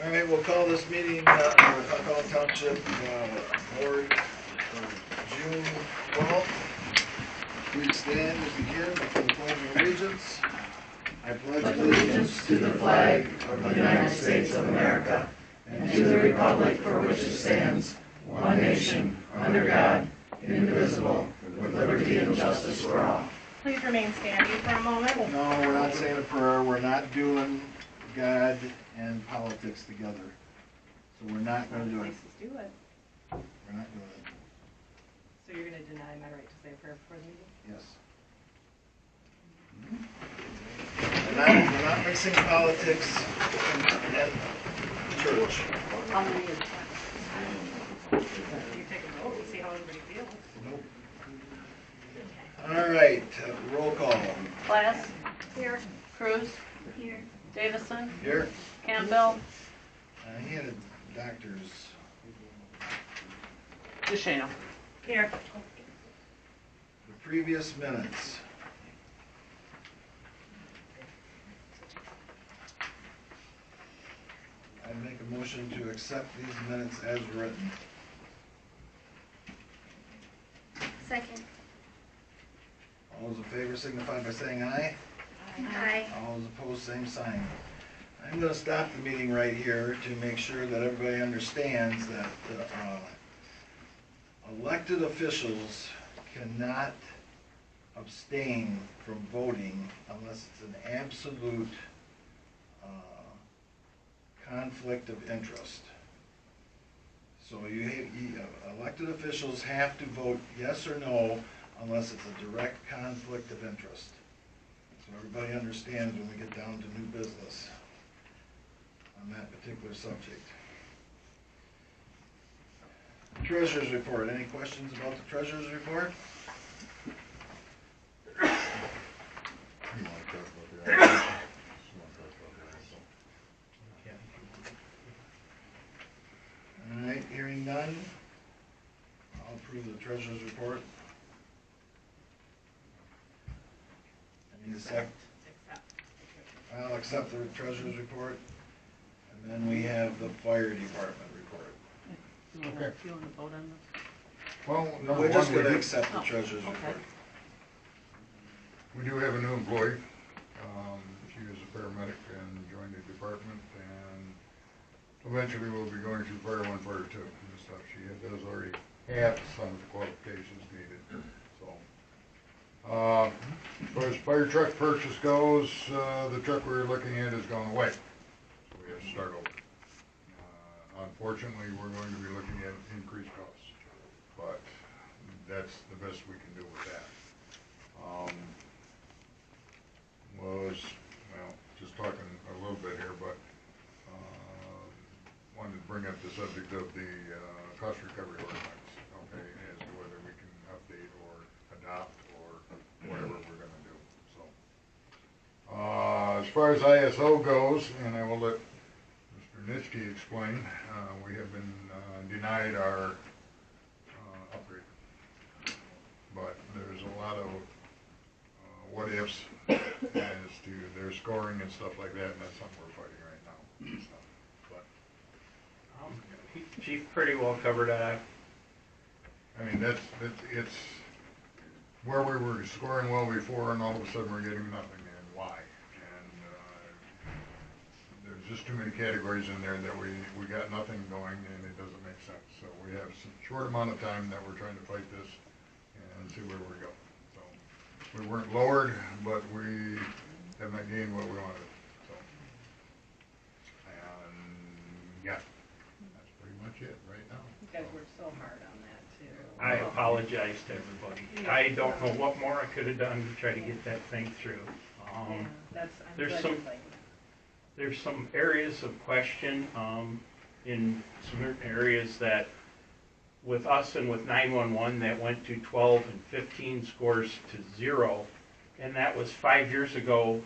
All right, we'll call this meeting, Tuckahoe Township Board for June 12th. Please stand and begin for the Pledge of Allegiance. I pledge allegiance to the flag of the United States of America and to the republic for which it stands, one nation, under God, indivisible, with liberty and justice for all. Please remain standing for a moment. No, we're not saying a prayer. We're not doing God and politics together. So we're not going to do it. Places do it. We're not doing it. So you're going to deny my right to say a prayer before the meeting? Yes. We're not mixing politics and church. How many is you take a vote and see how everybody feels. Nope. All right, roll call. Class. Here. Cruz. Here. Davison. Here. Campbell. He had a doctor's. DeShano. Here. The previous minutes. I make a motion to accept these minutes as written. Second. All those in favor signify by saying aye. Aye. All those opposed, same sign. I'm going to stop the meeting right here to make sure that everybody understands that elected officials cannot abstain from voting unless it's an absolute conflict of interest. So elected officials have to vote yes or no unless it's a direct conflict of interest. So everybody understands when we get down to new business on that particular subject. Treasurer's report. Any questions about the treasurer's report? You want to talk about the application? All right, hearing none, I'll approve the treasurer's report. I need a second. I'll accept the treasurer's report. And then we have the fire department report. Okay. You want to vote on this? Well, number We're just one, going to accept the treasurer's okay. report. we do have a new employee. She is a paramedic and joined the department, and eventually we'll be going to fire one, fire two and stuff. She does already have some of the qualifications needed. So, as far as fire truck purchase goes, the truck we were looking at has gone away. So we have to start over. Unfortunately, we're going to be looking at increased costs, but that's the best we can do with that. Just talking a little bit here, but wanted to bring up the subject of the cost recovery ordinance, okay, as to whether we can update or adopt or whatever we're going to do. So, as far as ISO goes, and I will let Mr. Nitschke explain, we have been denied our upgrade, but there's a lot of what ifs as to their scoring and stuff like that, and that's something we're fighting right now. So, but Chief pretty well covered that. I mean, it's where we were scoring well before, and all of a sudden we're getting nothing, and why? And there's just too many categories in there that we got nothing going, and it doesn't make sense. So we have some short amount of time that we're trying to fight this and see where we go. So we weren't lowered, but we have not gained what we wanted. So, and yeah, that's pretty much it right now. You guys worked so hard on that too. I apologize to everybody. I don't know what more I could have done to try to get that thing through. Yeah, I'm there's glad some- you played. There's some areas of question in certain areas that with us and with 911 that went to 12 and 15 scores to 0, and that was 5 years ago.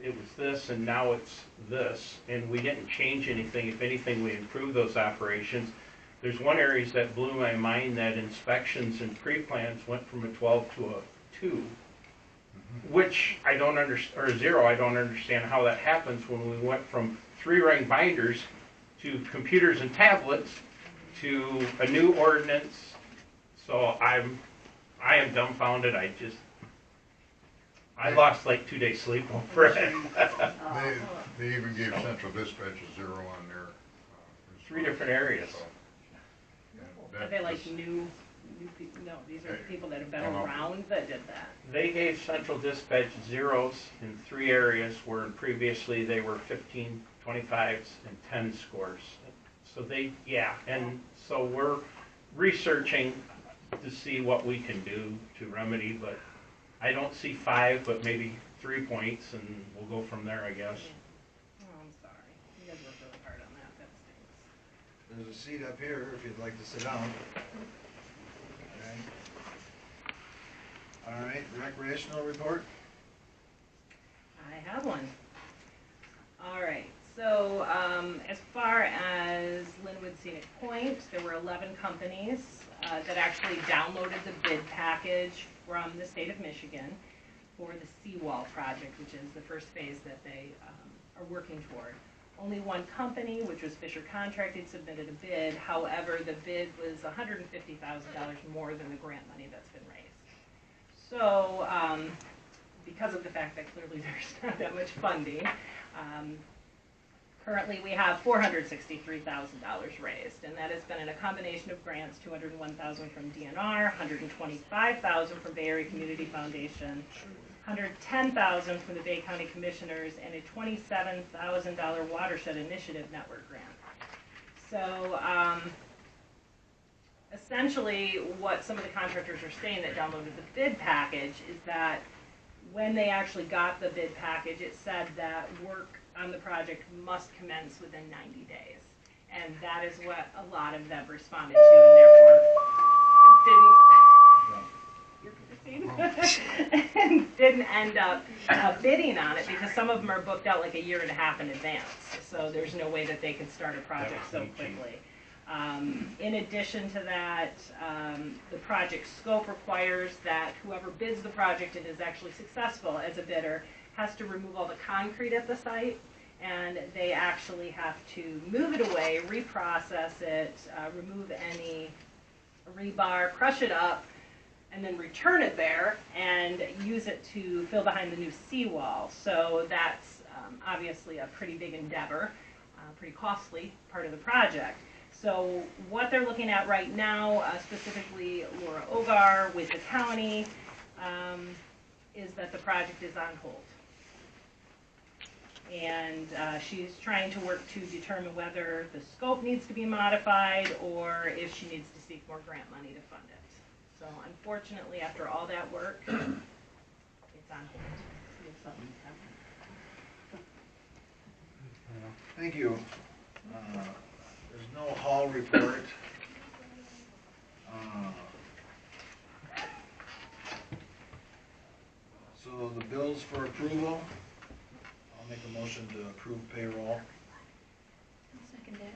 It was this, and now it's this, and we didn't change anything. If anything, we improved those operations. There's one area that blew my mind, that inspections and pre-plans went from a 12 to a 2, which I don't understand, or 0. I don't understand how that happens when we went from 3-ring binders to computers and tablets, to a new ordinance. So I am dumbfounded. I lost like 2 days sleep over it. They even gave central dispatch a 0 on there. 3 different areas. Are they like new people? No, these are people that have been No. around that did that. They gave central dispatch 0s in 3 areas where previously they were 15, 25s, and 10 scores. So and so we're researching to see what we can do to remedy, but I don't see 5, but maybe 3 points, and we'll go from there, I guess. Oh, I'm sorry. You guys worked really hard on that. That stinks. There's a seat up here if you'd like to sit down. Okay. All right, recreational report? I have one. All right, so as far as Linwood Scenic Point, there were 11 companies that actually downloaded the bid package from the state of Michigan for the seawall project, which is the first phase that they are working toward. Only one company, which was Fisher Contracting, submitted a bid. However, the bid was $150,000 more than the grant money that's been raised. So, because of the fact that clearly there's not that much funding, currently we have $463,000 raised, and that has been in a combination of grants: $201,000 from DNR, $125,000 from Bay Area Community Foundation, $110,000 from the Bay County Commissioners, and a $27,000 Watershed Initiative Network grant. So, essentially, what some of the contractors are saying that downloaded the bid package is that when they actually got the bid package, it said that work on the project must commence within 90 days. And that is what a lot of them responded to, and therefore didn't end up bidding on it, because some of them are booked out like a year and a half in advance. So there's no way that they can start a project so quickly. In addition to that, the project scope requires that whoever bids the project and is actually successful as a bidder has to remove all the concrete at the site, and they actually have to move it away, reprocess it, remove any rebar, crush it up, and then return it there and use it to fill behind the new seawall. So that's obviously a pretty big endeavor, pretty costly part of the project. So what they're looking at right now, specifically Laura Ogar with the county, is that the project is on hold. And she's trying to work to determine whether the scope needs to be modified or if she needs to seek more grant money to fund it. So unfortunately, after all that work, it's on hold. Thank you. There's no hall report. So the bills for approval, I'll make a motion to approve payroll. I'll second that.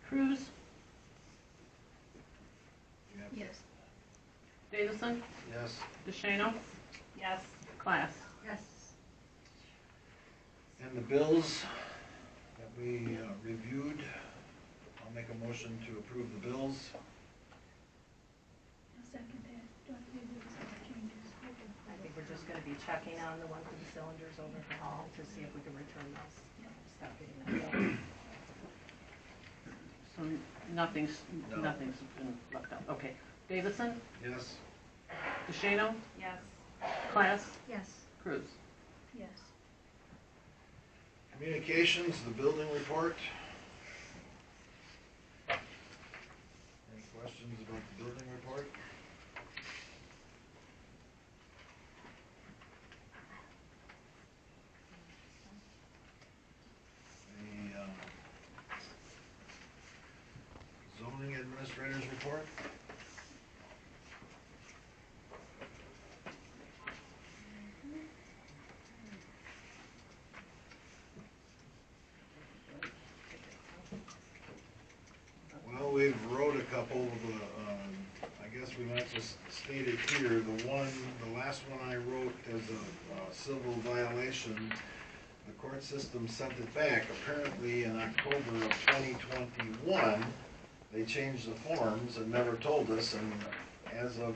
Cruz, Yes. Davison, Yes. DeShano, Yes. Class. Yes. And the bills that we reviewed, I'll make a motion to approve the bills. I'll second that. Do I have to do those other changes? I think we're just gonna be checking on the ones with the cylinders over at the hall to see if we can return those. Stop getting that bill. So nothing's No. been left out. Okay. Davison, Yes. DeShano, Yes. Class, Yes. Cruz. Yes. Communications, the building report. Any questions about the building report? The zoning administrator's report? Well, we've wrote a couple of, I guess is stated here. The last one I wrote as a civil violation, the court system sent it back. Apparently in October of 2021, they changed the forms and never told us, and as of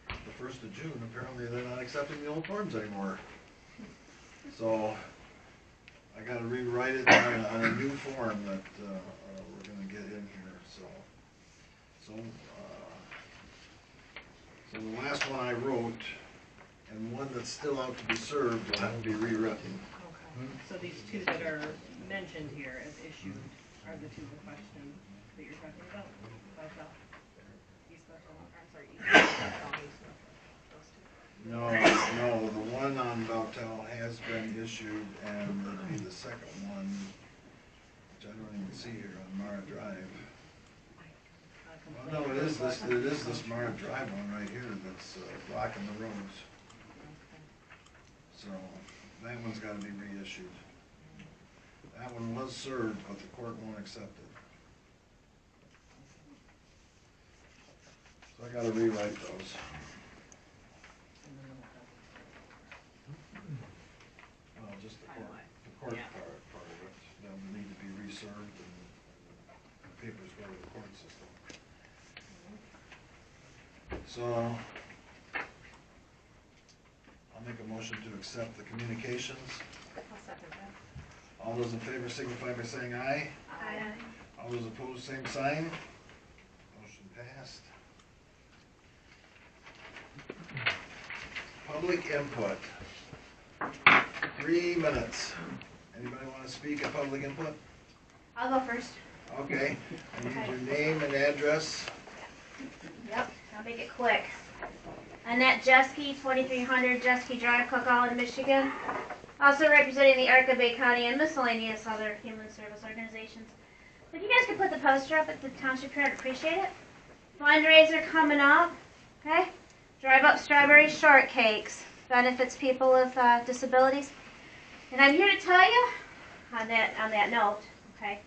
the 1st of June, apparently they're not accepting the old forms anymore. So I gotta rewrite it on a new form that we're gonna get in here, so the last one I wrote, and one that's still out to be served, will have to be rewritten. Okay. So these two that are mentioned here as issued are the two in question that you're talking about? Bethel? East Bethel, I'm sorry, East Bethel, East Bethel, those two? No, the one on Bowtel has been issued, and it'll be the second one, which I don't even see here on Mara Drive. Well, no, it is this Mara Drive one right here that's blocking the roads. So, that one's gotta be reissued. That one was served, but the court won't accept it. So I gotta rewrite those. Well, just the court Yeah. part of it, they'll need to be reserved and the papers go to the court system. So, I'll make a motion to accept the communications. I'll second that. All those in favor signify by saying aye. Aye. All those opposed, same sign. Motion passed. Public input. 3 minutes. Anybody want to speak at public input? I'll go first. Okay, I need your name and address. Yep, I'll make it quick. Annette Jeske, 2300 Jeske Drive, Cook Island, Michigan. Also representing the Arca Bay County and miscellaneous other human service organizations. If you guys could put the poster up at the township here, I'd appreciate it. Fundraiser coming up, okay? Drive Up Strawberry Shortcakes. Benefits people with disabilities. And I'm here to tell you, on that note, okay?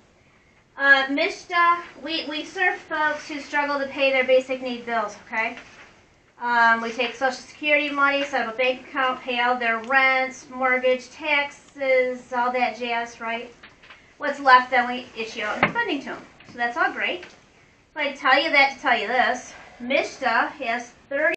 MISTA, we serve folks who struggle to pay their basic need bills, okay? We take Social Security money, set up a bank account, pay all their rents, mortgage, taxes, all that jazz, right? What's left, then we issue out funding to them. So that's all great. But I tell you that to tell you this. MISTA has 30